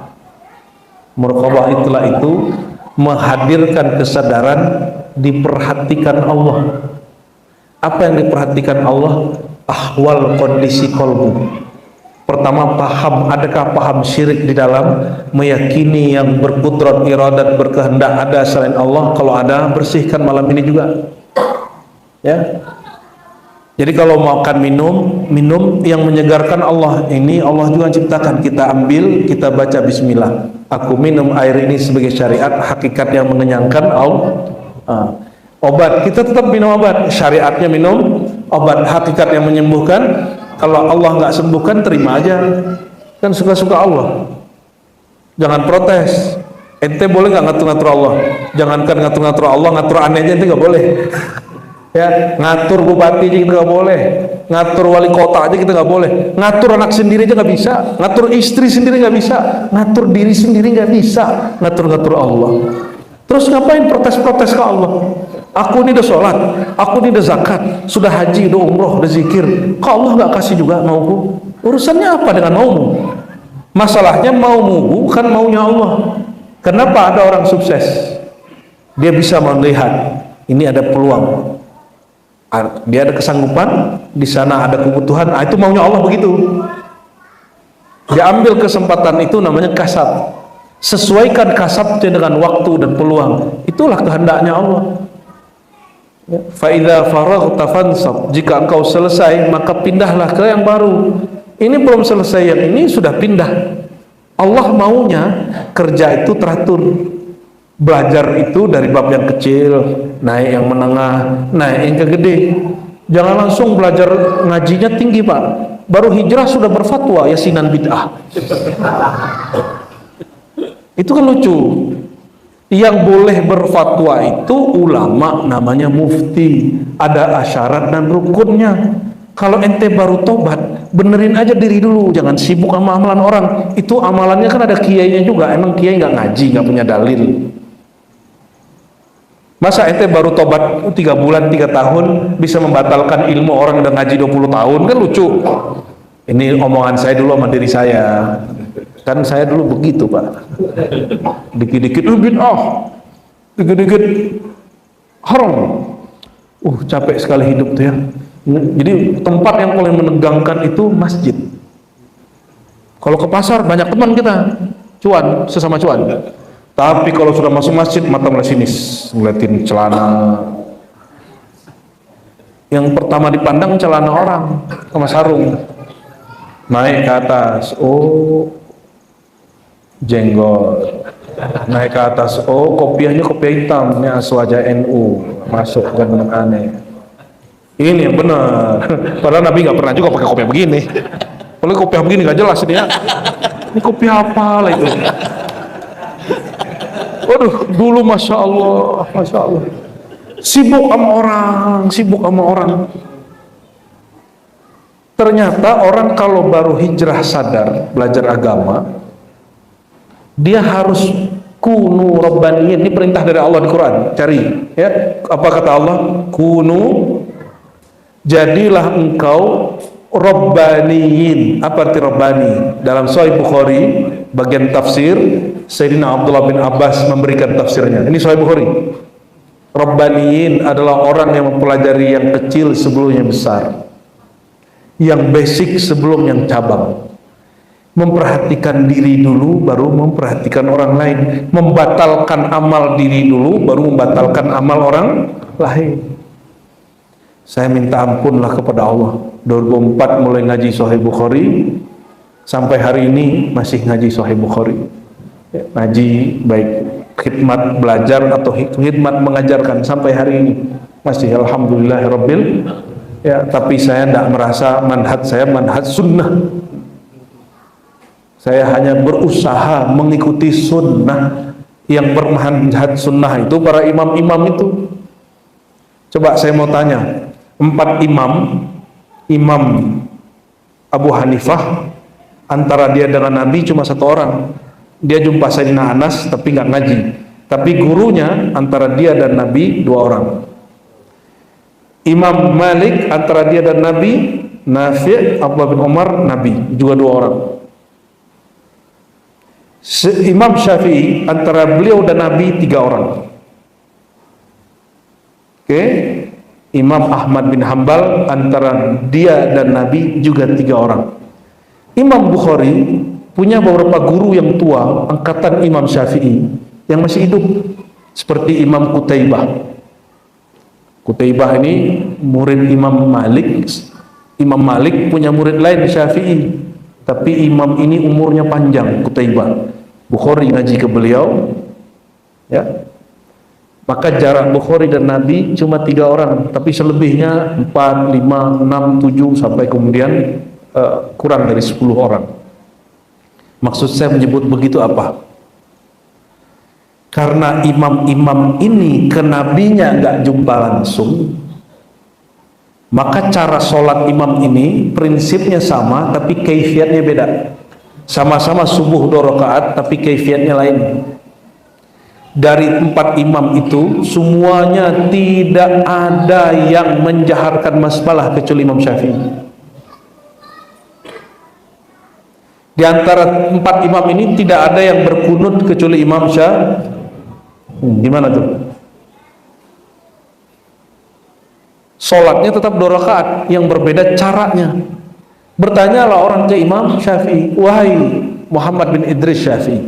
Muraqabah itla itu menghadirkan kesadaran, diperhatikan Allah. Apa yang diperhatikan Allah? Ahwal kondisi kolbu. Pertama, paham, adakah paham syirik di dalam, meyakini yang berkudrat, iradat, berkehendak ada selain Allah. Kalau ada, bersihkan malam ini juga. Ya. Jadi kalau makan minum yang menyegarkan Allah, ini Allah juga ciptakan. Kita ambil, kita baca bismillah. Aku minum air ini sebagai syariat, hakikat yang mengenyangkan Allah. Obat, kita tetap minum obat, syariatnya minum obat, hakikat yang menyembuhkan. Kalau Allah nggak sembuhkan, terima aja, kan suka-suka Allah. Jangan protes. Ente boleh nggak ngatur-ngatur Allah? Jangankan ngatur-ngatur Allah, ngatur aneh aja ente nggak boleh. Ya, ngatur bupati aja kita nggak boleh, ngatur wali kota aja kita nggak boleh, ngatur anak sendiri aja nggak bisa, ngatur istri sendiri nggak bisa, ngatur diri sendiri nggak bisa, ngatur-ngatur Allah. Terus ngapain protes-protes ke Allah? Aku ini udah sholat, aku ini udah zakat, sudah haji, udah umroh, udah zikir, kok Allah nggak kasih juga mauku? Urusannya apa dengan maumu? Masalahnya maumu bukan maunya Allah. Kenapa ada orang sukses? Dia bisa melihat ini ada peluang, dia ada kesanggupan, di sana ada kebutuhan, itu maunya Allah begitu. Dia ambil kesempatan itu, namanya kasab. Sesuaikan kasabnya dengan waktu dan peluang, itulah kehendaknya Allah. Fa idza faraghta fansab, jika engkau selesai maka pindahlah ke yang baru. Ini belum selesai, yang ini sudah pindah. Allah maunya kerja itu teratur. Belajar itu dari bab yang kecil, naik yang menengah, naik yang ke gede. Jangan langsung belajar ngajinya tinggi, Pak. Baru hijrah sudah berfatwa yasinan bid'ah. Itu kan lucu. Yang boleh berfatwa itu ulama, namanya mufti. Ada syarat dan rukunnya. Kalau ente baru tobat, benerin aja diri dulu, jangan sibuk sama amalan orang. Itu amalannya kan ada kiainya juga. Emang kiai nggak ngaji, nggak punya dalil? Masa ente baru tobat 3 bulan, 3 tahun bisa membatalkan ilmu orang yang udah ngaji 20 tahun? Kan lucu. Ini omongan saya dulu sama diri saya. Kan saya dulu begitu, Pak. Dikit-dikit bid'ah, dikit-dikit haram. Capek sekali hidup tuh ya. Jadi tempat yang paling menegangkan itu masjid. Kalau ke pasar banyak teman kita, cuan, sesama cuan. Tapi kalau sudah masuk masjid, mata mulai sinis, ngeliatin celana. Yang pertama dipandang celana orang sama sarung. Naik ke atas, jenggot. Naik ke atas, kopiahnya kopiah hitam, ini aswaja NU, masuk kan aneh. Ini yang benar. Padahal Nabi nggak pernah juga pakai kopiah begini. Kalau kopiah begini nggak jelas dia. Ini kopiah apa lah itu? Waduh, dulu masya Allah, sibuk sama orang. Ternyata orang kalau baru hijrah sadar belajar agama, dia harus kunu rabbaniyin. Ini perintah dari Allah di Quran. Cari ya, apa kata Allah? Kunu, jadilah engkau rabbaniyin. Apa arti rabbani? Dalam Sahih Bukhari bagian tafsir, Sayyidina Abdullah bin Abbas memberikan tafsirnya. Ini Sahih Bukhari. Rabbaniyin adalah orang yang mempelajari yang kecil sebelum yang besar, yang basic sebelum yang cabang. Memperhatikan diri dulu baru memperhatikan orang lain, membatalkan amal diri dulu baru membatalkan amal orang lain. Saya minta ampunlah kepada Allah, 2004 mulai ngaji Sahih Bukhari sampai hari ini masih ngaji Sahih Bukhari. Ngaji baik khidmat belajar atau khidmat mengajarkan sampai hari ini masih alhamdulillahirabbil ya. Tapi saya tidak merasa manhaj saya manhaj sunnah. Saya hanya berusaha mengikuti sunnah. Yang bermanhaj sunnah itu para imam-imam itu. Coba saya mau tanya, 4 imam Abu Hanifah, antara dia dengan Nabi cuma 1 orang. Dia jumpa Sayyidina Anas tapi nggak ngaji. Tapi gurunya antara dia dan Nabi 2 orang. Imam Malik antara dia dan Nabi, Nafi', Abdullah bin Umar, Nabi juga 2 orang. Imam Syafi'i antara beliau dan Nabi 3 orang. Oke. Imam Ahmad bin Hambal antara dia dan Nabi juga 3 orang. Imam Bukhari punya beberapa guru yang tua angkatan Imam Syafi'i yang masih hidup, seperti Imam Qutaibah. Qutaibah ini murid Imam Malik. Imam Malik punya murid lain Syafi'i, tapi imam ini umurnya panjang, Qutaibah. Bukhari ngaji ke beliau ya. Maka jarak Bukhari dan Nabi cuma 3 orang, tapi selebihnya 4, 5, 6, 7 sampai kemudian kurang dari 10 orang. Maksud saya menyebut begitu apa? Karena imam-imam ini ke nabinya nggak jumpa langsung, maka cara sholat imam ini prinsipnya sama tapi kaifiatnya beda. Sama-sama subuh 2 rakaat tapi kaifiatnya lain. Dari 4 imam itu semuanya tidak ada yang menjaharkan basmalah kecuali Imam Syafi'i. Di antara 4 imam ini tidak ada yang berkunut kecuali Imam Syafi'i. Gimana tuh? Sholatnya tetap 2 rakaat, yang berbeda caranya. Bertanyalah orang ke Imam Syafi'i, wahai Muhammad bin Idris Syafi'i,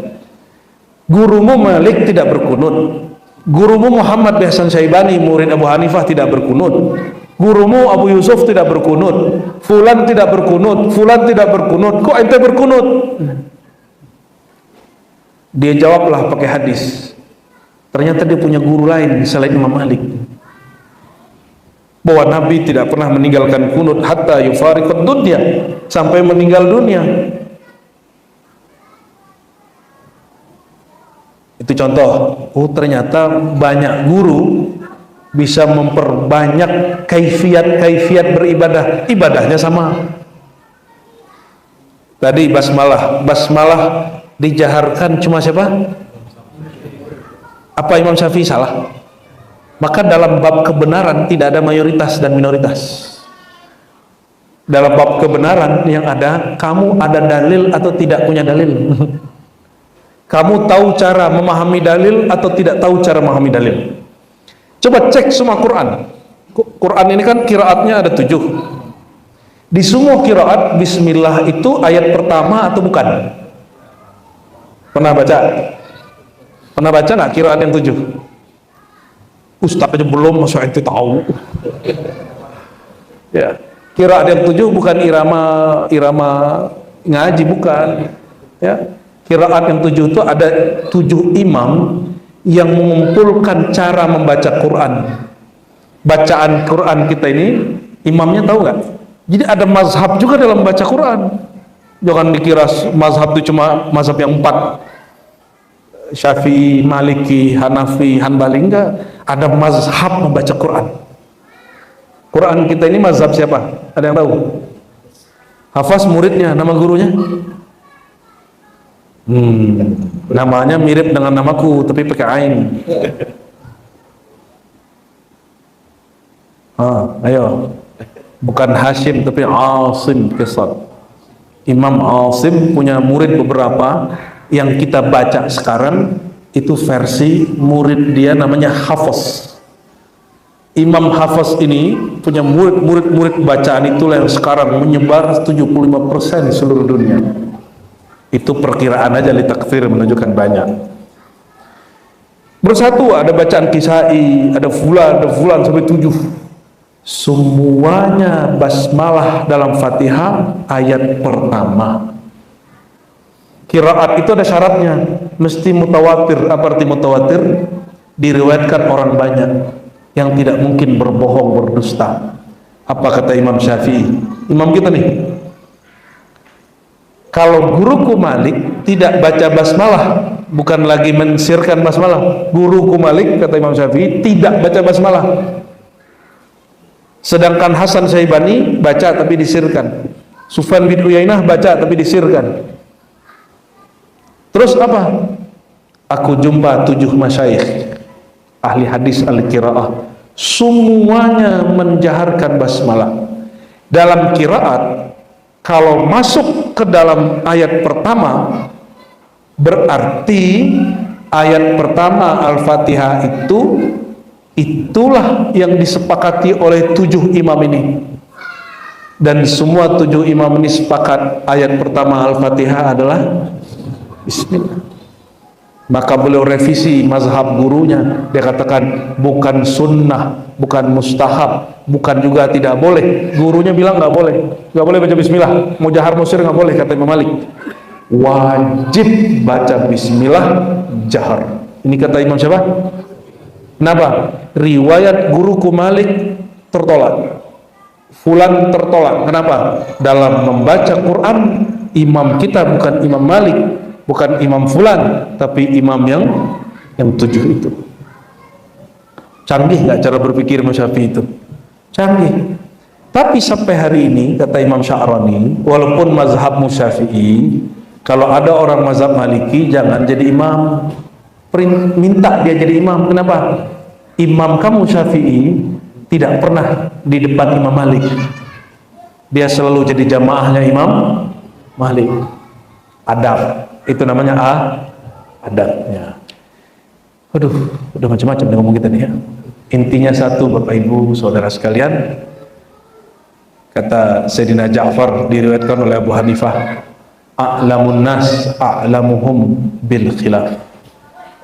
gurumu Malik tidak berkunut, gurumu Muhammad bin Hasan Syaibani murid Abu Hanifah tidak berkunut, gurumu Abu Yusuf tidak berkunut, fulan tidak berkunut, fulan tidak berkunut, kok ente berkunut? Dia jawablah pakai hadis. Ternyata dia punya guru lain selain Imam Malik, bahwa Nabi tidak pernah meninggalkan kunut hatta yufariqud dunya, sampai meninggal dunia. Itu contoh. Ternyata banyak guru bisa memperbanyak kaifiat beribadah, ibadahnya sama. Tadi basmalah dijaharkan cuma siapa? Apa Imam Syafi'i salah? Maka dalam bab kebenaran tidak ada mayoritas dan minoritas. Dalam bab kebenaran yang ada, kamu ada dalil atau tidak punya dalil? Kamu tahu cara memahami dalil atau tidak tahu cara memahami dalil? Coba cek semua Quran. Quran ini kan qiraatnya ada 7. Di semua qiraat bismillah itu ayat pertama atau bukan? Pernah baca? Pernah baca nggak qiraat yang 7? Ustaz aja belum, masa ente tahu? Ya, qiraat yang 7 bukan irama ngaji, bukan. Ya, qiraat yang 7 itu ada 7 imam yang mengumpulkan cara membaca Quran. Bacaan Quran kita ini imamnya tahu nggak? Jadi ada mazhab juga dalam baca Quran. Jangan dikira mazhab itu cuma mazhab yang 4, Syafi'i, Maliki, Hanafi, Hanbali. Enggak, ada mazhab membaca Quran. Quran kita ini mazhab siapa? Ada yang tahu? Hafaz muridnya, nama gurunya? Namanya mirip dengan namaku tapi pakai ain. Ayo, bukan Hashim tapi Asim Qisad. Imam Asim punya murid beberapa yang kita baca sekarang itu versi murid dia namanya Hafiz. Imam Hafiz ini punya murid bacaan itulah yang sekarang menyebar 75% seluruh dunia. Itu perkiraan aja, li takfir menunjukkan banyak. Bersatu ada bacaan Kisai, ada fulan sampai 7. Semuanya basmalah dalam Fatihah ayat pertama. Qiraat itu ada syaratnya, mesti mutawatir. Apa arti mutawatir? Diriwayatkan orang banyak, yang tidak mungkin berbohong, berdusta. Apa kata Imam Syafi'i? Imam kita nih. Kalau guruku Malik tidak baca basmalah, bukan lagi mensirkan basmalah. Guruku Malik, kata Imam Syafi'i, tidak baca basmalah. Sedangkan Hasan Syaibani baca tapi disirkan. Sufyan bin Uyainah baca tapi disirkan. Terus apa? Aku jumpa 7 masyayikh ahli hadis al-qiraah, semuanya menjaharkan basmalah. Dalam qiraat, kalau masuk ke dalam ayat pertama, berarti ayat pertama Al-Fatihah itulah yang disepakati oleh 7 imam ini. Dan semua 7 imam ini sepakat ayat pertama Al-Fatihah adalah Bismillah. Maka beliau revisi mazhab gurunya. Dia katakan bukan sunnah, bukan mustahab, bukan juga tidak boleh. Gurunya bilang nggak boleh baca Bismillah. Mau jahar musir nggak boleh, kata Imam Malik. Wajib baca Bismillah jahar. Ini kata Imam siapa? Kenapa? Riwayat guruku Malik tertolak, fulan tertolak. Kenapa? Dalam membaca Quran, imam kita bukan Imam Malik, bukan Imam fulan, tapi imam yang 7 itu. Canggih nggak cara berpikir Imam Syafi'i itu? Canggih. Tapi sampai hari ini, kata Imam Sya'rani, walaupun mazhab Syafi'i, kalau ada orang mazhab Maliki jangan jadi imam, minta dia jadi imam. Kenapa? Imam kamu Syafi'i tidak pernah di depan Imam Malik, dia selalu jadi jamaahnya Imam Malik. Adab, itu namanya adabnya. Aduh, udah macam-macam nih ngomong kita nih ya. Intinya satu, Bapak Ibu saudara sekalian, kata Sayyidina Ja'far, diriwayatkan oleh Abu Hanifah, a'lamun nas a'lamuhum bil khilaf.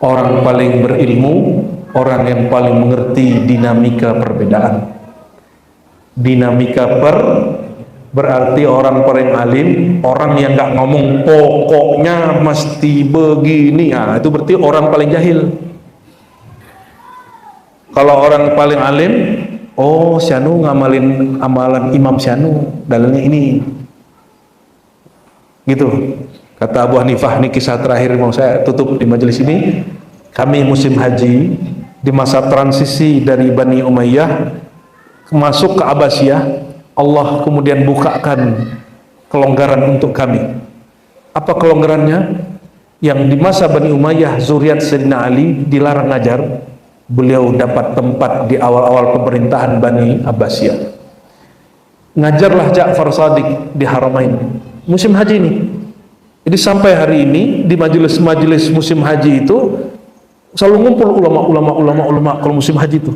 Orang paling berilmu, orang yang paling mengerti dinamika perbedaan. Dinamika berarti orang paling alim, orang yang nggak ngomong pokoknya mesti begini. Itu berarti orang paling jahil. Kalau orang paling alim, oh Syanu ngamalin amalan Imam Syanu, dalilnya ini. Gitu. Kata Abu Hanifah, ini kisah terakhir mau saya tutup di majelis ini. Kami musim haji di masa transisi dari Bani Umayyah masuk ke Abbasiyah, Allah kemudian bukakan kelonggaran untuk kami. Apa kelonggarannya? Yang di masa Bani Umayyah, zuriat Sayyidina Ali dilarang ngajar, beliau dapat tempat di awal-awal pemerintahan Bani Abbasiyah. ngajarlah Ja'far Shadiq di Haramain musim haji ini. Jadi sampai hari ini di majelis-majelis musim haji itu selalu ngumpul ulama kalau musim haji itu.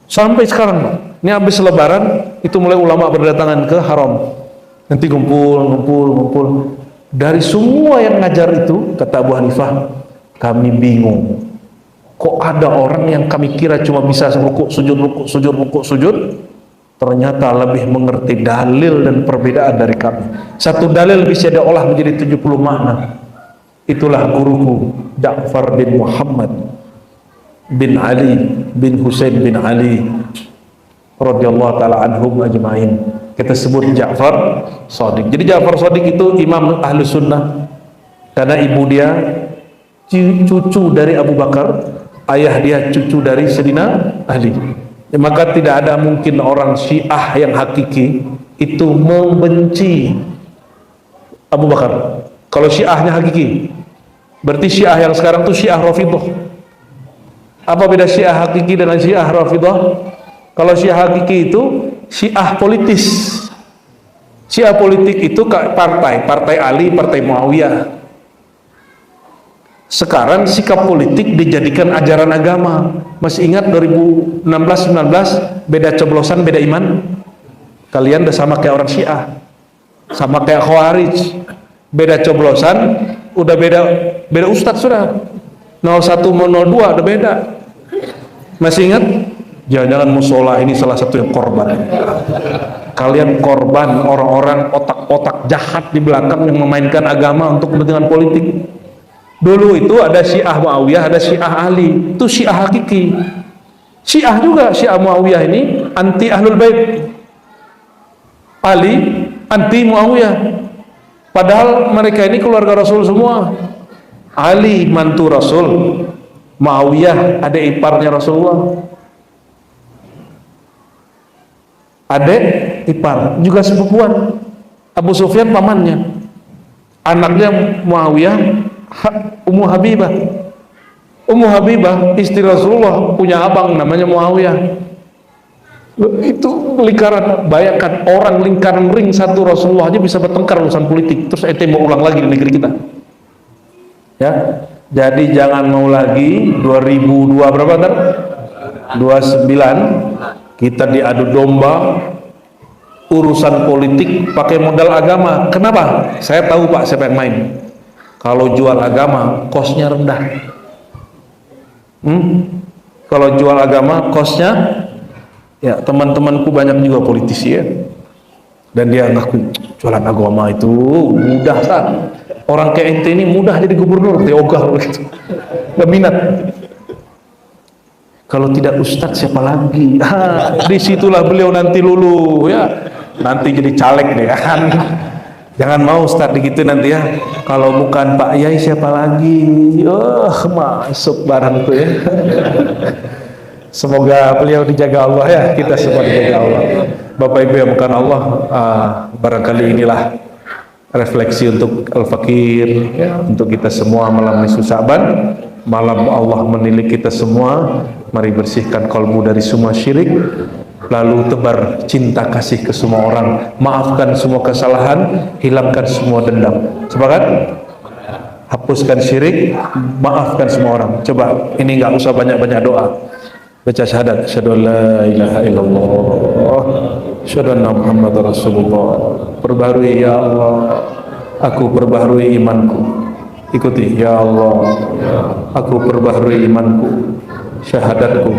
Sampai sekarang, Pak. Ini habis lebaran itu mulai ulama berdatangan ke haram. Nanti ngumpul. Dari semua yang ngajar itu, kata Abu Hanifah, kami bingung. Kok ada orang yang kami kira cuma bisa rukuk sujud, ternyata lebih mengerti dalil dan perbedaan dari kami. Satu dalil bisa diolah menjadi 70 makna. Itulah guruku Ja'far bin Muhammad bin Ali bin Husain bin Ali radhiyallahu taala anhum ajmain. Kita sebut Ja'far Shadiq. Jadi Ja'far Shadiq itu imam ahlu sunnah karena ibu dia cucu dari Abu Bakar, ayah dia cucu dari Sayyidina Ali. Ya, maka tidak ada mungkin orang Syiah yang hakiki itu membenci Abu Bakar. Kalau Syiahnya hakiki, berarti Syiah yang sekarang itu Syiah Rafidhah. Apa beda Syiah hakiki dengan Syiah Rafidhah? Kalau Syiah hakiki itu Syiah politis. Syiah politik itu partai Ali, partai Muawiyah. Sekarang sikap politik dijadikan ajaran agama. Masih ingat 2016-19 beda coblosan, beda iman? Kalian udah sama kayak orang Syiah, sama kayak Khawarij. Beda coblosan, udah beda ustadz sudah. 01 mau 02 udah beda. Masih ingat? Jangan-jangan musola ini salah satu yang korban. Kalian korban orang-orang otak-otak jahat di belakang yang memainkan agama untuk kepentingan politik. Dulu itu ada Syiah Muawiyah, ada Syiah Ali. Itu Syiah hakiki. Syiah juga, Syiah Muawiyah ini anti Ahlul Bait. Ali anti Muawiyah. Padahal mereka ini keluarga Rasul semua. Ali mantu Rasul, Muawiyah adik iparnya Rasulullah. Adik ipar, juga sepupuan. Abu Sufyan pamannya. Anaknya Muawiyah, Ummu Habibah. Ummu Habibah istri Rasulullah punya abang namanya Muawiyah. Itu lingkaran, bayangkan orang lingkaran ring satu Rasulullah aja bisa bertengkar urusan politik. Terus ente mau ulang lagi di negeri kita. Ya, jadi jangan mau lagi 2002 berapa ntar? 29 kita diadu domba urusan politik pakai modal agama. Kenapa? Saya tahu Pak siapa yang main. Kalau jual agama kosnya rendah. Kalau jual agama kosnya, ya teman-temanku banyak juga politisi ya. Dan dia ngaku jualan agama itu mudah kan. Orang kayak ente ini mudah jadi gubernur, teogah gitu. Gak minat. Kalau tidak ustadz siapa lagi? Disitulah beliau nanti lulu ya. Nanti jadi caleg deh kan. Jangan mau ustadz gitu nanti ya. Kalau bukan Pak Yai siapa lagi? Masuk barang tuh ya. Semoga beliau dijaga Allah ya. Kita semua dijaga Allah. Bapak Ibu yang bukan Allah, barangkali inilah refleksi untuk Al-Fakir ya, untuk kita semua malam nisfu Sa'ban. Malam Allah menilik kita semua. Mari bersihkan kalbu dari semua syirik, lalu tebar cinta kasih ke semua orang, maafkan semua kesalahan, hilangkan semua dendam. Sepakat? Hapuskan syirik, maafkan semua orang. Coba, ini nggak usah banyak-banyak doa. Baca syahadat, asyhadu an la ilaha illallah, asyhadu anna Muhammadar Rasulullah. Perbaharui ya Allah, aku perbaharui imanku. Ikuti ya Allah, aku perbaharui imanku, syahadatku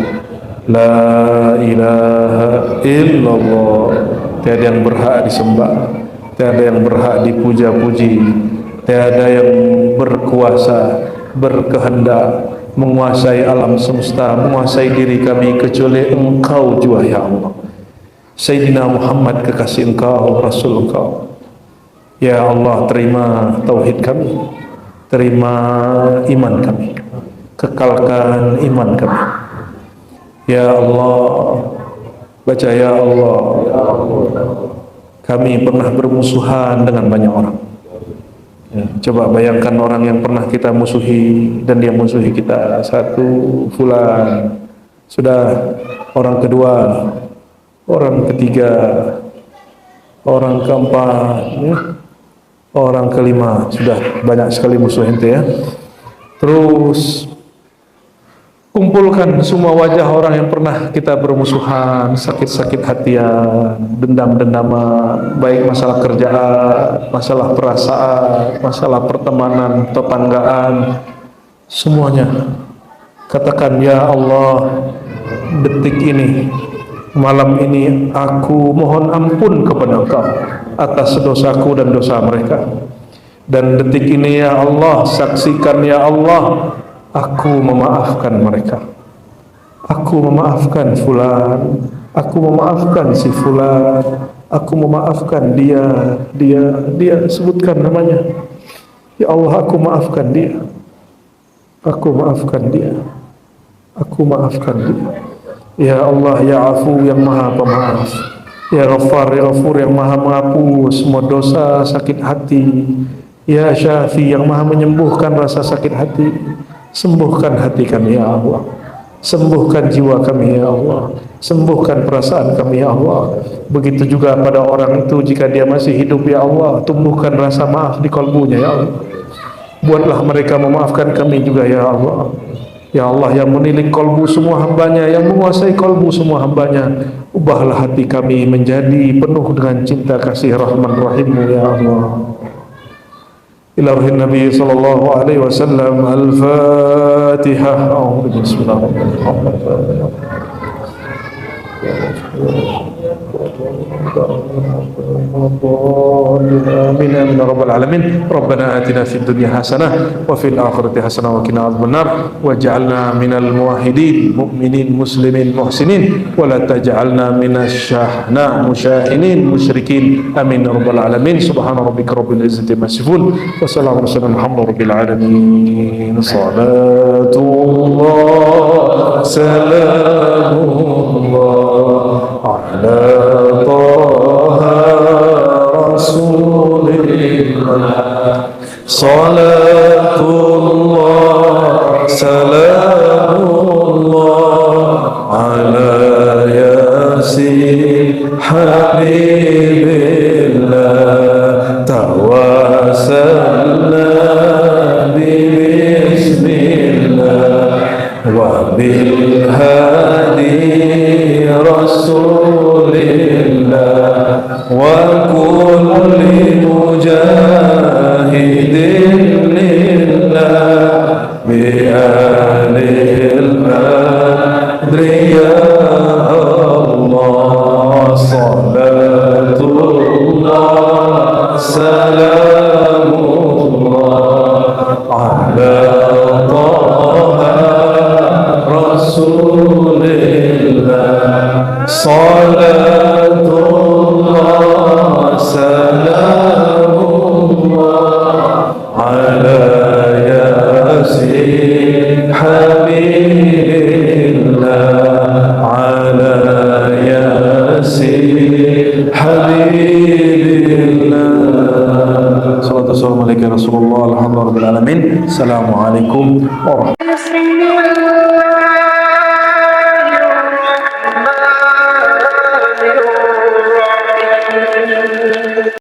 la ilaha illallah, tiada yang berhak disembah, tiada yang berhak dipuja-puji, tiada yang berkuasa berkehendak menguasai alam semesta, menguasai diri kami kecuali Engkau jua ya Allah. Sayyidina Muhammad kekasih Engkau, Rasul Engkau. Ya Allah, terima tauhid kami, terima iman kami, kekalkan iman kami. Ya Allah, baca ya Allah, kami pernah bermusuhan dengan banyak orang. Ya, coba bayangkan orang yang pernah kita musuhi dan dia musuhi kita. Satu, fulan. Sudah orang kedua, orang ketiga, Orang keempat, ya. Orang kelima, sudah banyak sekali musuh ente ya. Terus kumpulkan semua wajah orang yang pernah kita bermusuhan, sakit-sakit hatian, dendam-dendaman, baik masalah kerjaan, masalah perasaan, masalah pertemanan, tetanggaan, semuanya. Katakan, ya Allah, detik ini, malam ini aku mohon ampun kepada Engkau atas dosaku dan dosa mereka. Dan detik ini ya Allah, saksikan ya Allah, aku memaafkan mereka. Aku memaafkan fulan, aku memaafkan si fulan, aku memaafkan dia, sebutkan namanya. Ya Allah, aku maafkan dia. Aku maafkan dia. Aku maafkan dia. Ya Allah, ya Afu yang Maha Pemaaf. Ya Ghaffar, ya Ghafur yang Maha menghapus semua dosa, sakit hati. Ya Syafi yang Maha menyembuhkan rasa sakit hati. Sembuhkan hati kami ya Allah. Sembuhkan jiwa kami ya Allah. Sembuhkan perasaan kami ya Allah. Begitu juga pada orang itu, jika dia masih hidup ya Allah, tumbuhkan rasa maaf di kalbunya ya Allah. Buatlah mereka memaafkan kami juga ya Allah. Ya Allah yang menilik kalbu semua hambanya, yang menguasai kalbu semua hambanya, ubahlah hati kami menjadi penuh dengan cinta kasih Rahman Rahim ya Allah. Ila ruhin Nabi sallallahu alaihi wasallam. Al-Fatihah. Bismillahirrahmanirrahim. Amin amin ya rabbal alamin. Rabbana atina fid dunya hasanah wa fil akhirati hasanah wa qina adzabannar waj'alna minal muwahhidin mu'minin muslimin muhsinin wa la taj'alna minasy syahna musyahinin musyrikin. Amin ya rabbal alamin. Subhana rabbika rabbil izzati amma yasifun wa salamun alhamdulillahi rabbil alamin. Salatullah salamullah ala Taha Rasulillah. Salatullah salamullah ala Yasin Habibillah. Tawassalna bismillah wa bil hadi Rasulillah wa kulli mujahidin lillah bi alil qadri ya Allah. Salatullah salamullah ala Taha Rasulillah. Salatullah salamullah ala Yasin Habibillah. Ala Yasin Habibillah. Assalamualaikum warahmatullahi wabarakatuh. Assalamualaikum warahmatullahi wabarakatuh.